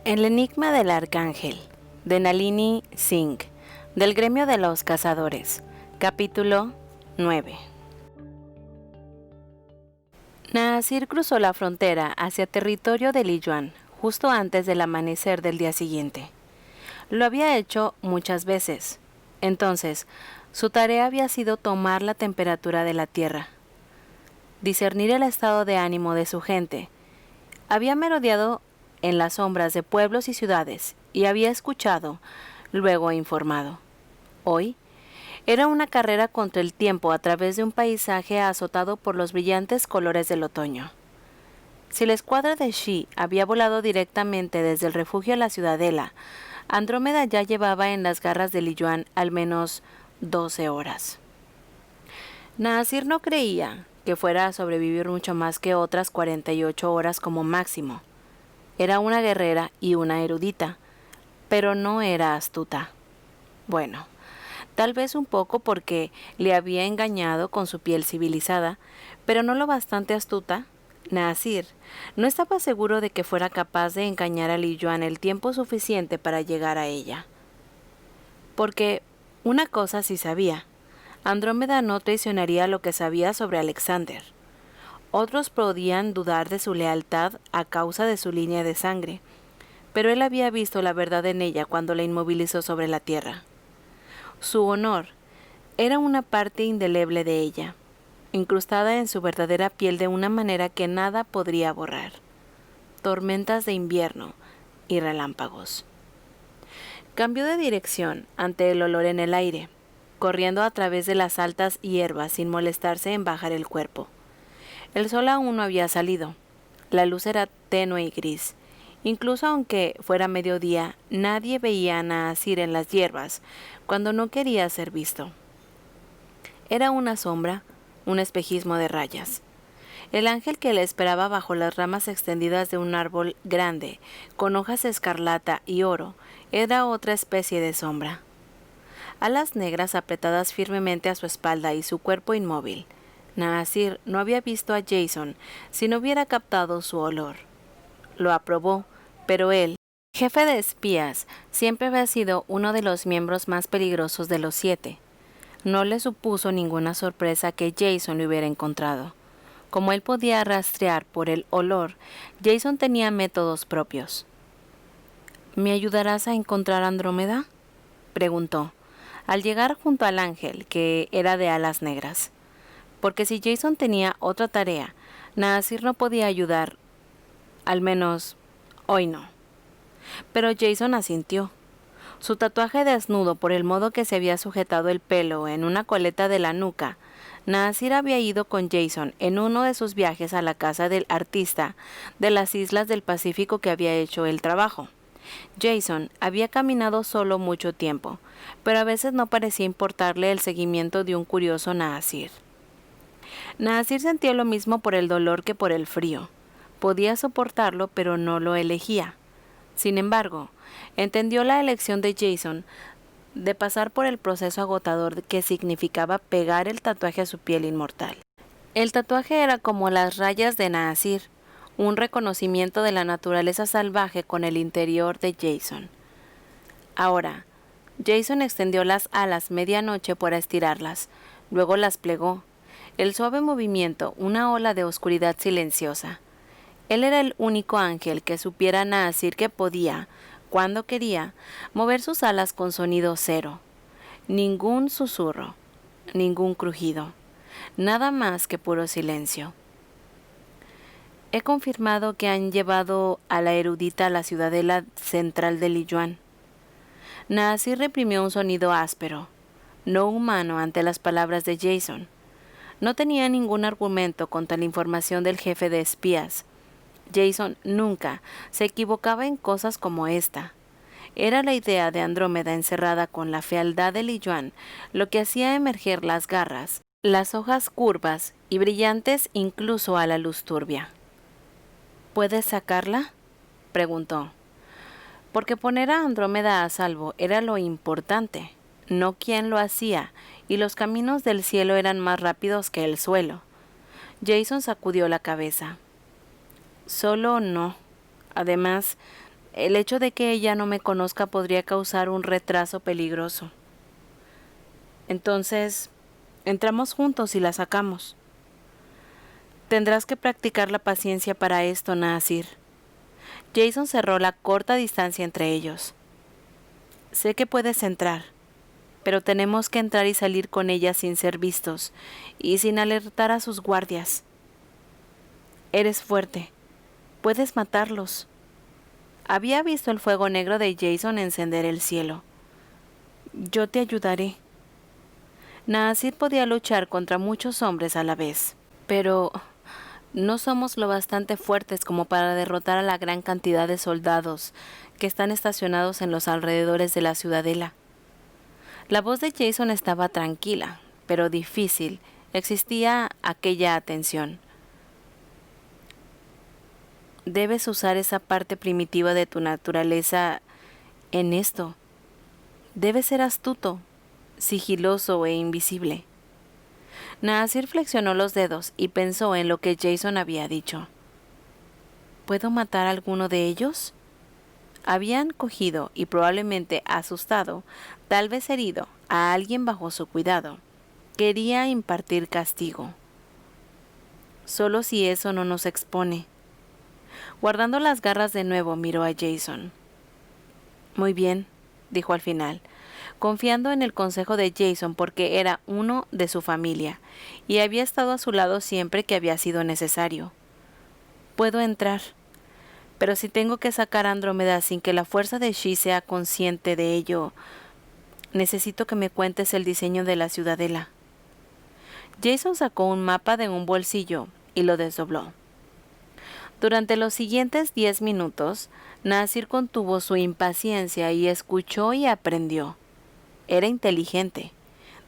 El enigma del arcángel, de Nalini Singh, del gremio de los cazadores, capítulo 9. Naasir cruzó la frontera hacia territorio de Liyuan justo antes del amanecer del día siguiente. Lo había hecho muchas veces. Entonces, su tarea había sido tomar la temperatura de la tierra, discernir el estado de ánimo de su gente. Había merodeado en las sombras de pueblos y ciudades y había escuchado, luego informado. Hoy era una carrera contra el tiempo a través de un paisaje azotado por los brillantes colores del otoño. Si la escuadra de Shi había volado directamente desde el refugio a la ciudadela, Andrómeda ya llevaba en las garras de Liyuan al menos 12 horas. Naasir no creía que fuera a sobrevivir mucho más que otras 48 horas como máximo. Era una guerrera y una erudita, pero no era astuta. Bueno, tal vez un poco porque le había engañado con su piel civilizada, pero no lo bastante astuta. Naasir no estaba seguro de que fuera capaz de engañar a Liyuan el tiempo suficiente para llegar a ella. Porque una cosa sí sabía, Andrómeda no traicionaría lo que sabía sobre Alexander. Otros podían dudar de su lealtad a causa de su línea de sangre, pero él había visto la verdad en ella cuando la inmovilizó sobre la tierra. Su honor era una parte indeleble de ella, incrustada en su verdadera piel de una manera que nada podría borrar. Tormentas de invierno y relámpagos. Cambió de dirección ante el olor en el aire, corriendo a través de las altas hierbas sin molestarse en bajar el cuerpo. El sol aún no había salido. La luz era tenue y gris. Incluso aunque fuera mediodía, nadie veía a Naasir en las hierbas cuando no quería ser visto. Era una sombra, un espejismo de rayas. El ángel que le esperaba bajo las ramas extendidas de un árbol grande, con hojas escarlata y oro, era otra especie de sombra. Alas negras apretadas firmemente a su espalda y su cuerpo inmóvil. Naasir no había visto a Jason si no hubiera captado su olor. Lo aprobó, pero él, jefe de espías, siempre había sido uno de los miembros más peligrosos de los 7. No le supuso ninguna sorpresa que Jason lo hubiera encontrado. Como él podía rastrear por el olor, Jason tenía métodos propios. ¿Me ayudarás a encontrar a Andrómeda?, preguntó, al llegar junto al ángel, que era de alas negras. Porque si Jason tenía otra tarea, Naasir no podía ayudar, al menos hoy no. Pero Jason asintió. Su tatuaje desnudo por el modo que se había sujetado el pelo en una coleta de la nuca. Naasir había ido con Jason en uno de sus viajes a la casa del artista de las islas del Pacífico que había hecho el trabajo. Jason había caminado solo mucho tiempo, pero a veces no parecía importarle el seguimiento de un curioso Naasir. Naasir sentía lo mismo por el dolor que por el frío. Podía soportarlo, pero no lo elegía. Sin embargo, entendió la elección de Jason de pasar por el proceso agotador que significaba pegar el tatuaje a su piel inmortal. El tatuaje era como las rayas de Naasir, un reconocimiento de la naturaleza salvaje con el interior de Jason. Ahora, Jason extendió las alas medianoche para estirarlas, luego las plegó. El suave movimiento, una ola de oscuridad silenciosa. Él era el único ángel que supiera Naasir que podía, cuando quería, mover sus alas con sonido cero. Ningún susurro, ningún crujido, nada más que puro silencio. He confirmado que han llevado a la erudita a la ciudadela central de Liyuan. Naasir reprimió un sonido áspero, no humano ante las palabras de Jason. No tenía ningún argumento contra la información del jefe de espías. Jason nunca se equivocaba en cosas como esta. Era la idea de Andrómeda encerrada con la fealdad de Liyuan lo que hacía emerger las garras, las hojas curvas y brillantes incluso a la luz turbia. ¿Puedes sacarla?, preguntó. Porque poner a Andrómeda a salvo era lo importante, no quién lo hacía, y los caminos del cielo eran más rápidos que el suelo. Jason sacudió la cabeza. Solo no, Además, el hecho de que ella no me conozca podría causar un retraso peligroso. Entonces, entramos juntos y la sacamos. Tendrás que practicar la paciencia para esto, Nasir. Jason cerró la corta distancia entre ellos. Sé que puedes entrar, pero tenemos que entrar y salir con ella sin ser vistos y sin alertar a sus guardias. Eres fuerte. Puedes matarlos. Había visto el fuego negro de Jason encender el cielo. Yo te ayudaré. Nasir podía luchar contra muchos hombres a la vez, pero no somos lo bastante fuertes como para derrotar a la gran cantidad de soldados que están estacionados en los alrededores de la ciudadela. La voz de Jason estaba tranquila, pero difícil. Existía aquella atención. Debes usar esa parte primitiva de tu naturaleza en esto. Debes ser astuto, sigiloso e invisible. Nasir flexionó los dedos y pensó en lo que Jason había dicho. ¿Puedo matar a alguno de ellos? Habían cogido y probablemente asustado, tal vez herido, a alguien bajo su cuidado. Quería impartir castigo. Solo si eso no nos expone. Guardando las garras de nuevo, miró a Jason. Muy bien, dijo al final, confiando en el consejo de Jason porque era uno de su familia y había estado a su lado siempre que había sido necesario. Puedo entrar, pero si tengo que sacar a Andrómeda sin que la fuerza de She sea consciente de ello, necesito que me cuentes el diseño de la ciudadela. Jason sacó un mapa de un bolsillo y lo desdobló. Durante los siguientes 10 minutos, Nasir contuvo su impaciencia y escuchó y aprendió. Era inteligente.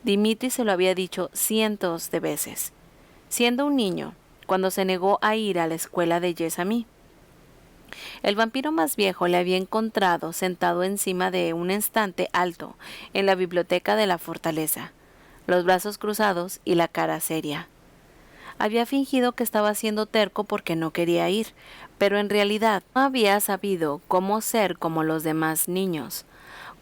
Dimitri se lo había dicho cientos de veces. Siendo un niño, cuando se negó a ir a la escuela de Yesami. El vampiro más viejo le había encontrado sentado encima de un estante alto en la biblioteca de la fortaleza, los brazos cruzados y la cara seria. Había fingido que estaba siendo terco porque no quería ir, pero en realidad no había sabido cómo ser como los demás niños,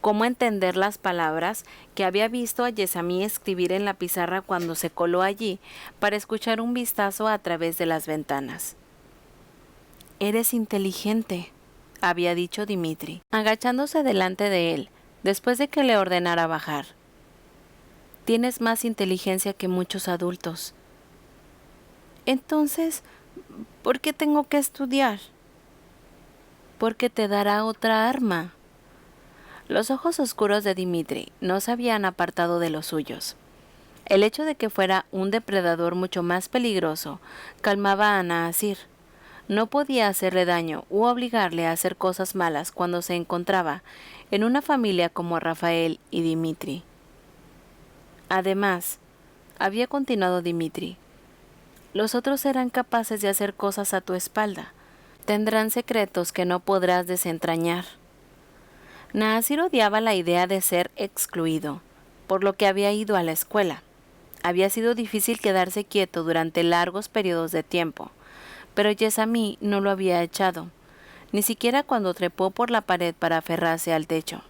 cómo entender las palabras que había visto a Yesami escribir en la pizarra cuando se coló allí para escuchar un vistazo a través de las ventanas. «Eres inteligente», había dicho Dimitri, agachándose delante de él, después de que le ordenara bajar. «Tienes más inteligencia que muchos adultos». «Entonces, ¿por qué tengo que estudiar?» «Porque te dará otra arma». Los ojos oscuros de Dimitri no se habían apartado de los suyos. El hecho de que fuera un depredador mucho más peligroso calmaba a Nasir. No podía hacerle daño u obligarle a hacer cosas malas cuando se encontraba en una familia como Rafael y Dimitri. Además, había continuado Dimitri, los otros serán capaces de hacer cosas a tu espalda. Tendrán secretos que no podrás desentrañar. Nasir odiaba la idea de ser excluido, por lo que había ido a la escuela. Había sido difícil quedarse quieto durante largos periodos de tiempo, pero Yesami no lo había echado, ni siquiera cuando trepó por la pared para aferrarse al techo.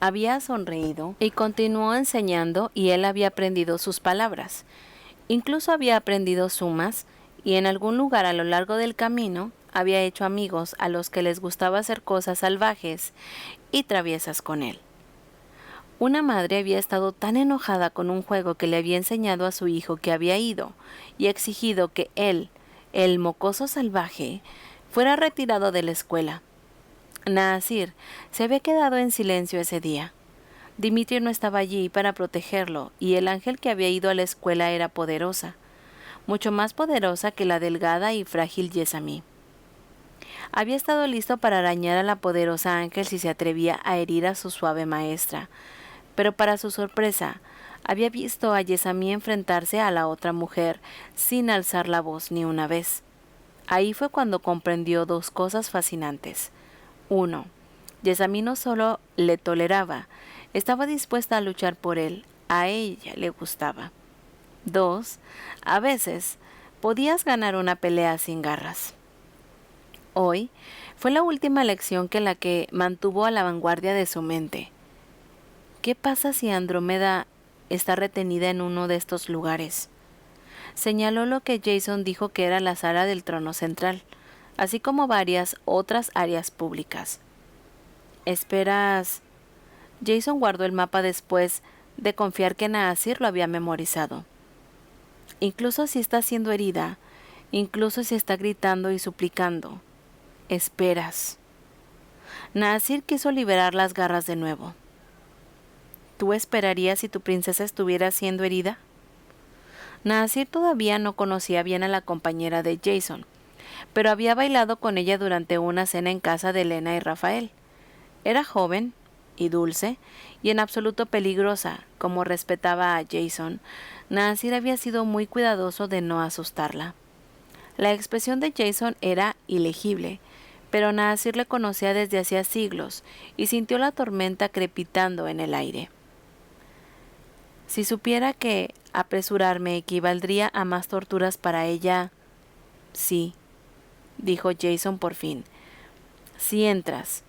Había sonreído y continuó enseñando y él había aprendido sus palabras. Incluso había aprendido sumas y en algún lugar a lo largo del camino había hecho amigos a los que les gustaba hacer cosas salvajes y traviesas con él. Una madre había estado tan enojada con un juego que le había enseñado a su hijo que había ido y exigido que él, el mocoso salvaje, fuera retirado de la escuela. Nasir se había quedado en silencio ese día. Dimitri no estaba allí para protegerlo y el ángel que había ido a la escuela era poderosa, mucho más poderosa que la delgada y frágil Yesami. Había estado listo para arañar a la poderosa ángel si se atrevía a herir a su suave maestra, pero para su sorpresa, había visto a Yesami enfrentarse a la otra mujer sin alzar la voz ni una vez. Ahí fue cuando comprendió dos cosas fascinantes. 1. Yesami no solo le toleraba, estaba dispuesta a luchar por él, a ella le gustaba. 2. A veces podías ganar una pelea sin garras. Hoy fue la última lección que mantuvo a la vanguardia de su mente. ¿Qué pasa si Andrómeda está retenida en uno de estos lugares? Señaló lo que Jason dijo que era la sala del trono central, así como varias otras áreas públicas. ¿Esperas? Jason guardó el mapa después de confiar que Naasir lo había memorizado. Incluso si está siendo herida, incluso si está gritando y suplicando, esperas. Naasir quiso liberar las garras de nuevo. ¿Tú esperarías si tu princesa estuviera siendo herida? Naasir todavía no conocía bien a la compañera de Jason, pero había bailado con ella durante una cena en casa de Elena y Rafael. Era joven y dulce, y en absoluto peligrosa, como respetaba a Jason. Naasir había sido muy cuidadoso de no asustarla. La expresión de Jason era ilegible, pero Naasir le conocía desde hacía siglos y sintió la tormenta crepitando en el aire. Si supiera que apresurarme equivaldría a más torturas para ella, sí, dijo Jason por fin. Si entras,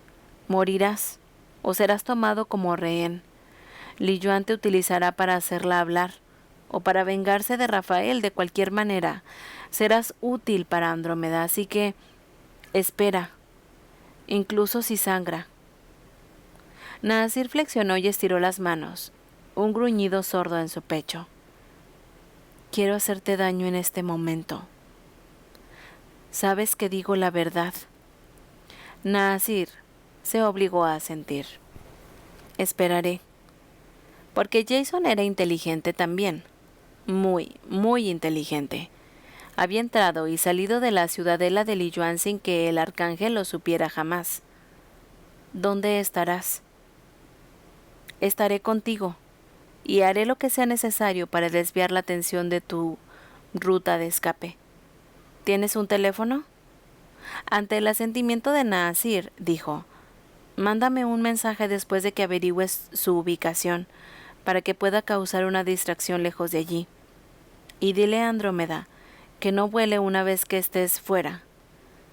morirás o serás tomado como rehén. Li Yuan te utilizará para hacerla hablar o para vengarse de Rafael de cualquier manera. Serás útil para Andrómeda, así que espera, incluso si sangra. Naasir flexionó y estiró las manos, un gruñido sordo en su pecho. Quiero hacerte daño en este momento. Sabes que digo la verdad. Naasir se obligó a asentir. Esperaré. Porque Jason era inteligente también. Muy, muy inteligente. Había entrado y salido de la ciudadela de Li Yuan sin que el arcángel lo supiera jamás. ¿Dónde estarás? Estaré contigo, y haré lo que sea necesario para desviar la atención de tu ruta de escape. ¿Tienes un teléfono? Ante el asentimiento de Naasir, dijo, mándame un mensaje después de que averigües su ubicación, para que pueda causar una distracción lejos de allí. Y dile a Andrómeda que no vuele una vez que estés fuera.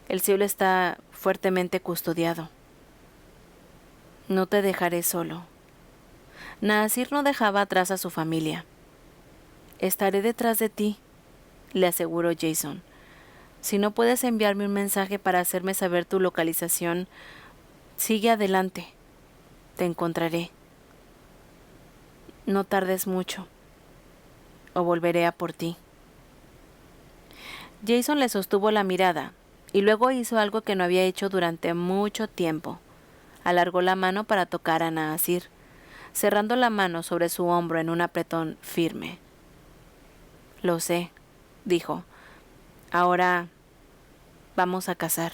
El cielo está fuertemente custodiado. No te dejaré solo. Naasir no dejaba atrás a su familia. Estaré detrás de ti, le aseguró Jason. Si no puedes enviarme un mensaje para hacerme saber tu localización, sigue adelante. Te encontraré. No tardes mucho, o volveré a por ti. Jason le sostuvo la mirada, y luego hizo algo que no había hecho durante mucho tiempo. Alargó la mano para tocar a Naasir, cerrando la mano sobre su hombro en un apretón firme. Lo sé, dijo. Ahora vamos a cazar.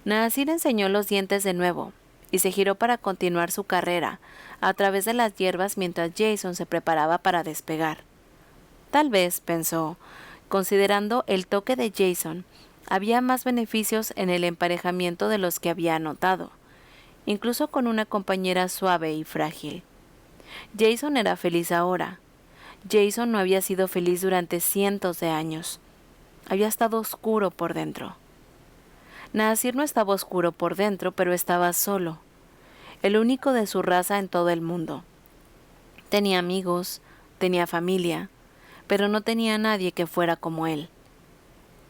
Naasir enseñó los dientes de nuevo y se giró para continuar su carrera a través de las hierbas mientras Jason se preparaba para despegar. Tal vez, pensó, considerando el toque de Jason, había más beneficios en el emparejamiento de los que había notado, incluso con una compañera suave y frágil. Jason era feliz ahora. Jason no había sido feliz durante cientos de años. Había estado oscuro por dentro. Naasir no estaba oscuro por dentro, pero estaba solo, el único de su raza en todo el mundo. Tenía amigos, tenía familia, pero no tenía nadie que fuera como él.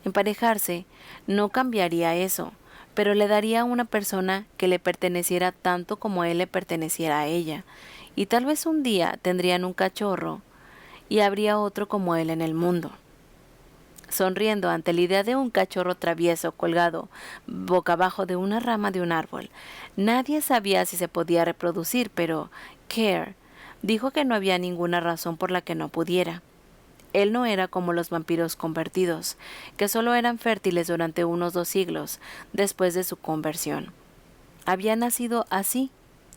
Emparejarse no cambiaría eso, pero le daría a una persona que le perteneciera tanto como él le perteneciera a ella, y tal vez un día tendrían un cachorro y habría otro como él en el mundo. Sonriendo ante la idea de un cachorro travieso colgado boca abajo de una rama de un árbol, nadie sabía si se podía reproducir, pero Care dijo que no había ninguna razón por la que no pudiera. Él no era como los vampiros convertidos, que solo eran fértiles durante unos 2 siglos después de su conversión. Había nacido así,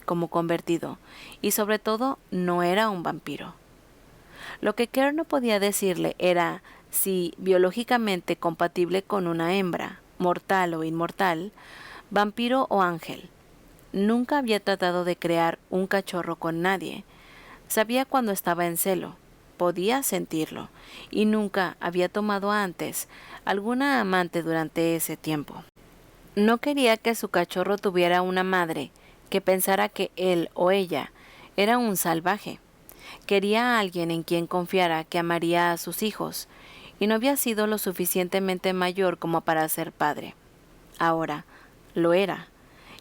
como convertido, y sobre todo no era un vampiro. Lo que Care no podía decirle era si biológicamente compatible con una hembra, mortal o inmortal, vampiro o ángel. Nunca había tratado de crear un cachorro con nadie. Sabía cuando estaba en celo, podía sentirlo, y nunca había tomado antes alguna amante durante ese tiempo. No quería que su cachorro tuviera una madre que pensara que él o ella era un salvaje. Quería a alguien en quien confiara que amaría a sus hijos, y no había sido lo suficientemente mayor como para ser padre. Ahora lo era,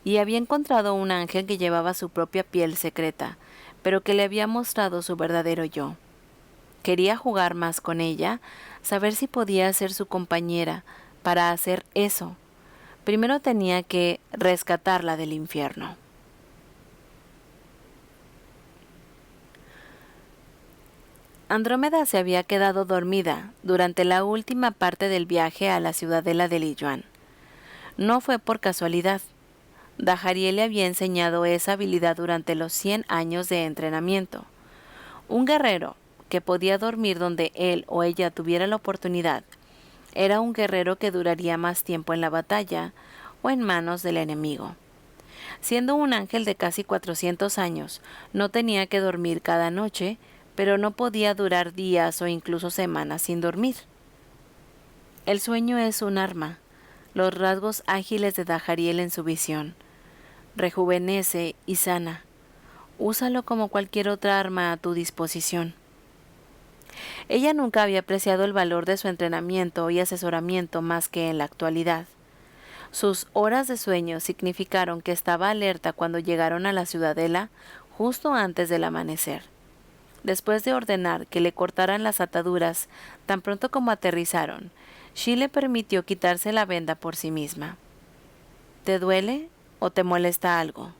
y había encontrado un ángel que llevaba su propia piel secreta, pero que le había mostrado su verdadero yo. Quería jugar más con ella, saber si podía ser su compañera. Para hacer eso, primero tenía que rescatarla del infierno. Andrómeda se había quedado dormida durante la última parte del viaje a la ciudadela de Liyuan. No fue por casualidad. Dahariel le había enseñado esa habilidad durante los 100 años de entrenamiento. Un guerrero que podía dormir donde él o ella tuviera la oportunidad era un guerrero que duraría más tiempo en la batalla o en manos del enemigo. Siendo un ángel de casi 400 años, no tenía que dormir cada noche, pero no podía durar días o incluso semanas sin dormir. El sueño es un arma, los rasgos ágiles de Dahariel en su visión. Rejuvenece y sana. Úsalo como cualquier otra arma a tu disposición. Ella nunca había apreciado el valor de su entrenamiento y asesoramiento más que en la actualidad. Sus horas de sueño significaron que estaba alerta cuando llegaron a la ciudadela justo antes del amanecer. Después de ordenar que le cortaran las ataduras tan pronto como aterrizaron, Shi le permitió quitarse la venda por sí misma. ¿Te duele o te molesta algo?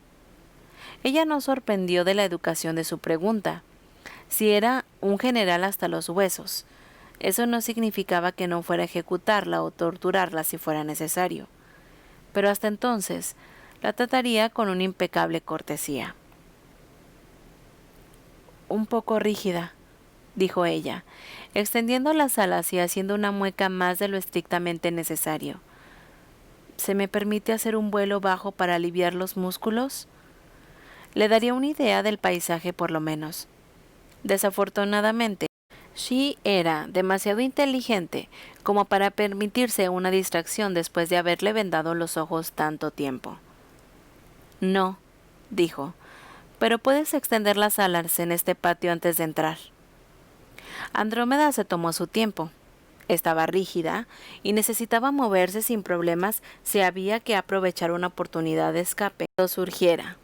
Ella no sorprendió de la educación de su pregunta. Si era un general hasta los huesos, eso no significaba que no fuera a ejecutarla o torturarla si fuera necesario. Pero hasta entonces la trataría con una impecable cortesía. Un poco rígida, dijo ella, extendiendo las alas y haciendo una mueca más de lo estrictamente necesario. ¿Se me permite hacer un vuelo bajo para aliviar los músculos? Le daría una idea del paisaje por lo menos. Desafortunadamente, Shi era demasiado inteligente como para permitirse una distracción después de haberle vendado los ojos tanto tiempo. No, dijo, pero puedes extender las alas en este patio antes de entrar. Andrómeda se tomó su tiempo. Estaba rígida y necesitaba moverse sin problemas si había que aprovechar una oportunidad de escape cuando surgiera.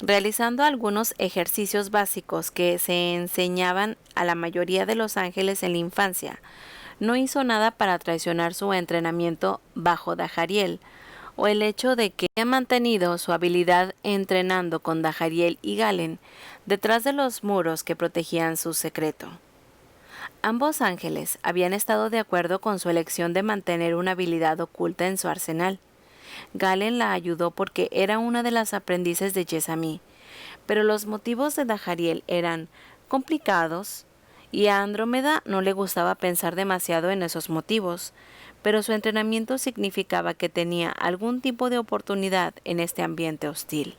Realizando algunos ejercicios básicos que se enseñaban a la mayoría de los ángeles en la infancia, no hizo nada para traicionar su entrenamiento bajo Dahariel, o el hecho de que había mantenido su habilidad entrenando con Dahariel y Galen detrás de los muros que protegían su secreto. Ambos ángeles habían estado de acuerdo con su elección de mantener una habilidad oculta en su arsenal. Galen la ayudó porque era una de las aprendices de Yezamí, pero los motivos de Dahariel eran complicados y a Andrómeda no le gustaba pensar demasiado en esos motivos, pero su entrenamiento significaba que tenía algún tipo de oportunidad en este ambiente hostil.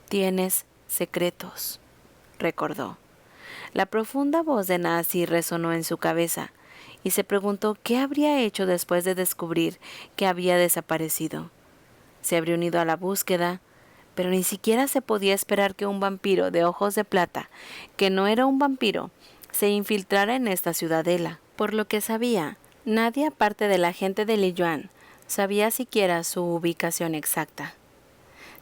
Tienes secretos, recordó. La profunda voz de Naasí resonó en su cabeza, y se preguntó qué habría hecho después de descubrir que había desaparecido. Se habría unido a la búsqueda, pero ni siquiera se podía esperar que un vampiro de ojos de plata, que no era un vampiro, se infiltrara en esta ciudadela. Por lo que sabía, nadie aparte de la gente de Liyuan sabía siquiera su ubicación exacta.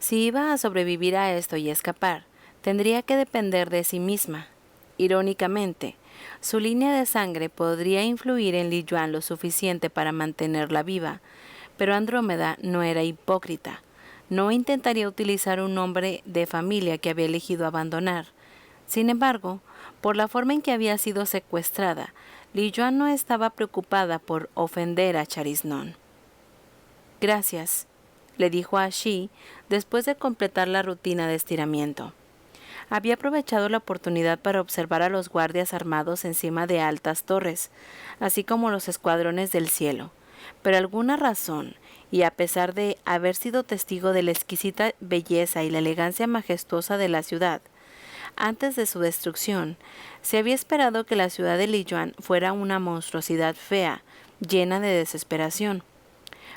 Si iba a sobrevivir a esto y escapar, tendría que depender de sí misma. Irónicamente, su línea de sangre podría influir en Liyuan lo suficiente para mantenerla viva, pero Andrómeda no era hipócrita. No intentaría utilizar un nombre de familia que había elegido abandonar. Sin embargo, por la forma en que había sido secuestrada, Liyuan no estaba preocupada por ofender a Charisnón. «Gracias», le dijo a Shi después de completar la rutina de estiramiento. Había aprovechado la oportunidad para observar a los guardias armados encima de altas torres, así como los escuadrones del cielo. Por alguna razón, y a pesar de haber sido testigo de la exquisita belleza y la elegancia majestuosa de la ciudad, antes de su destrucción, se había esperado que la ciudad de Liyuan fuera una monstruosidad fea, llena de desesperación.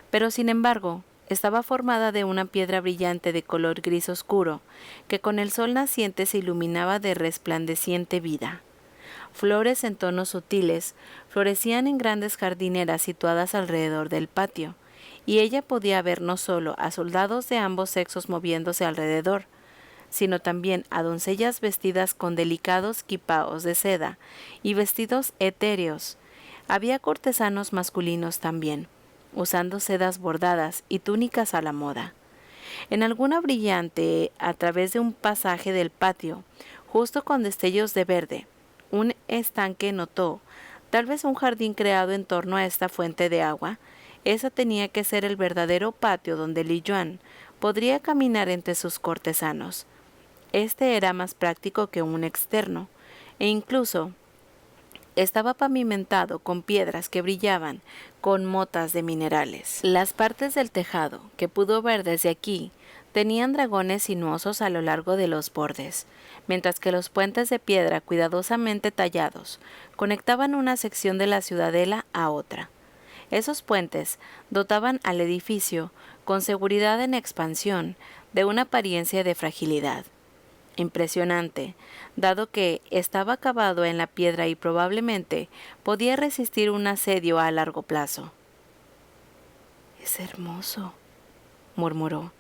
Pero sin embargo, estaba formada de una piedra brillante de color gris oscuro, que con el sol naciente se iluminaba de resplandeciente vida. Flores en tonos sutiles florecían en grandes jardineras situadas alrededor del patio, y ella podía ver no solo a soldados de ambos sexos moviéndose alrededor, sino también a doncellas vestidas con delicados quipaos de seda y vestidos etéreos. Había cortesanos masculinos también, usando sedas bordadas y túnicas a la moda. En alguna brillante, a través de un pasaje del patio, justo con destellos de verde, un estanque notó, tal vez un jardín creado en torno a esta fuente de agua. Ese tenía que ser el verdadero patio donde Li Yuan podría caminar entre sus cortesanos. Este era más práctico que un externo, e incluso estaba pavimentado con piedras que brillaban con motas de minerales. Las partes del tejado, que pudo ver desde aquí, tenían dragones sinuosos a lo largo de los bordes, mientras que los puentes de piedra cuidadosamente tallados conectaban una sección de la ciudadela a otra. Esos puentes dotaban al edificio, con seguridad en expansión, de una apariencia de fragilidad. Impresionante, dado que estaba acabado en la piedra y probablemente podía resistir un asedio a largo plazo. «Es hermoso», murmuró.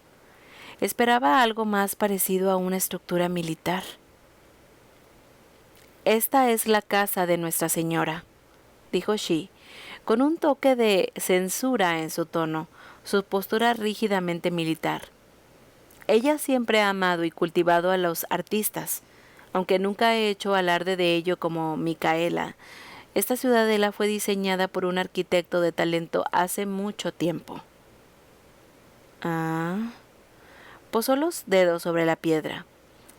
Esperaba algo más parecido a una estructura militar. «Esta es la casa de Nuestra Señora», dijo Shi, con un toque de censura en su tono, su postura rígidamente militar. Ella siempre ha amado y cultivado a los artistas, aunque nunca ha hecho alarde de ello como Micaela. Esta ciudadela fue diseñada por un arquitecto de talento hace mucho tiempo. Ah. Posó los dedos sobre la piedra,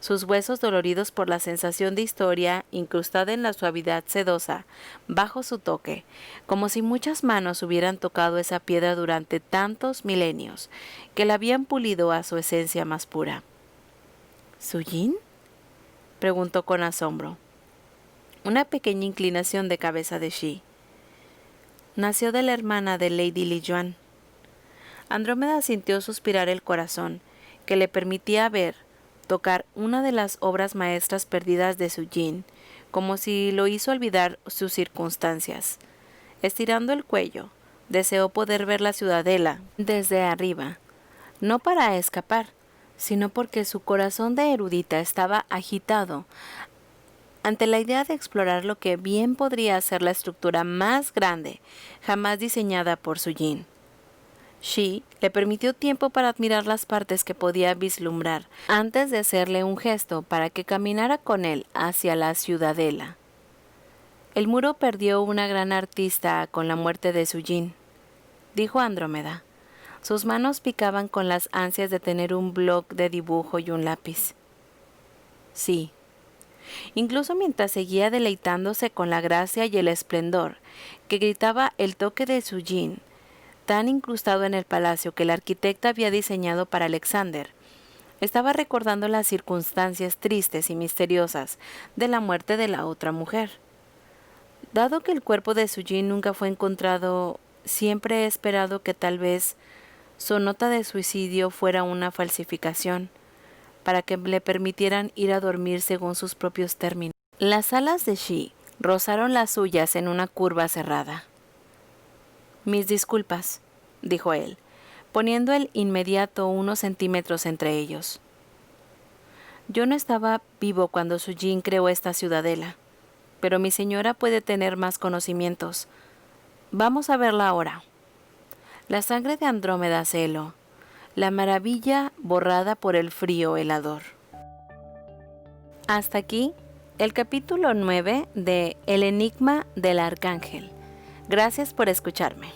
sus huesos doloridos por la sensación de historia incrustada en la suavidad sedosa bajo su toque, como si muchas manos hubieran tocado esa piedra durante tantos milenios, que la habían pulido a su esencia más pura. ¿Su yin?, preguntó con asombro. Una pequeña inclinación de cabeza de Shi. Nació de la hermana de Lady Li Yuan. Andrómeda sintió suspirar el corazón, que le permitía ver, tocar una de las obras maestras perdidas de su yin, como si lo hizo olvidar sus circunstancias. Estirando el cuello, deseó poder ver la ciudadela desde arriba, no para escapar, sino porque su corazón de erudita estaba agitado ante la idea de explorar lo que bien podría ser la estructura más grande jamás diseñada por su yin. Shi le permitió tiempo para admirar las partes que podía vislumbrar antes de hacerle un gesto para que caminara con él hacia la ciudadela. El muro perdió una gran artista con la muerte de su yin, dijo Andrómeda. Sus manos picaban con las ansias de tener un bloc de dibujo y un lápiz. Sí. Incluso mientras seguía deleitándose con la gracia y el esplendor que gritaba el toque de su yin, tan incrustado en el palacio que el arquitecto había diseñado para Alexander, estaba recordando las circunstancias tristes y misteriosas de la muerte de la otra mujer. Dado que el cuerpo de Su Jin nunca fue encontrado, siempre he esperado que tal vez su nota de suicidio fuera una falsificación, para que le permitieran ir a dormir según sus propios términos. Las alas de Shi rozaron las suyas en una curva cerrada. «Mis disculpas», dijo él, poniendo el inmediato unos centímetros entre ellos. «Yo no estaba vivo cuando Su Jin creó esta ciudadela, pero mi señora puede tener más conocimientos. Vamos a verla ahora». La sangre de Andrómeda se heló, la maravilla borrada por el frío helador. Hasta aquí el capítulo 9 de El enigma del arcángel. Gracias por escucharme.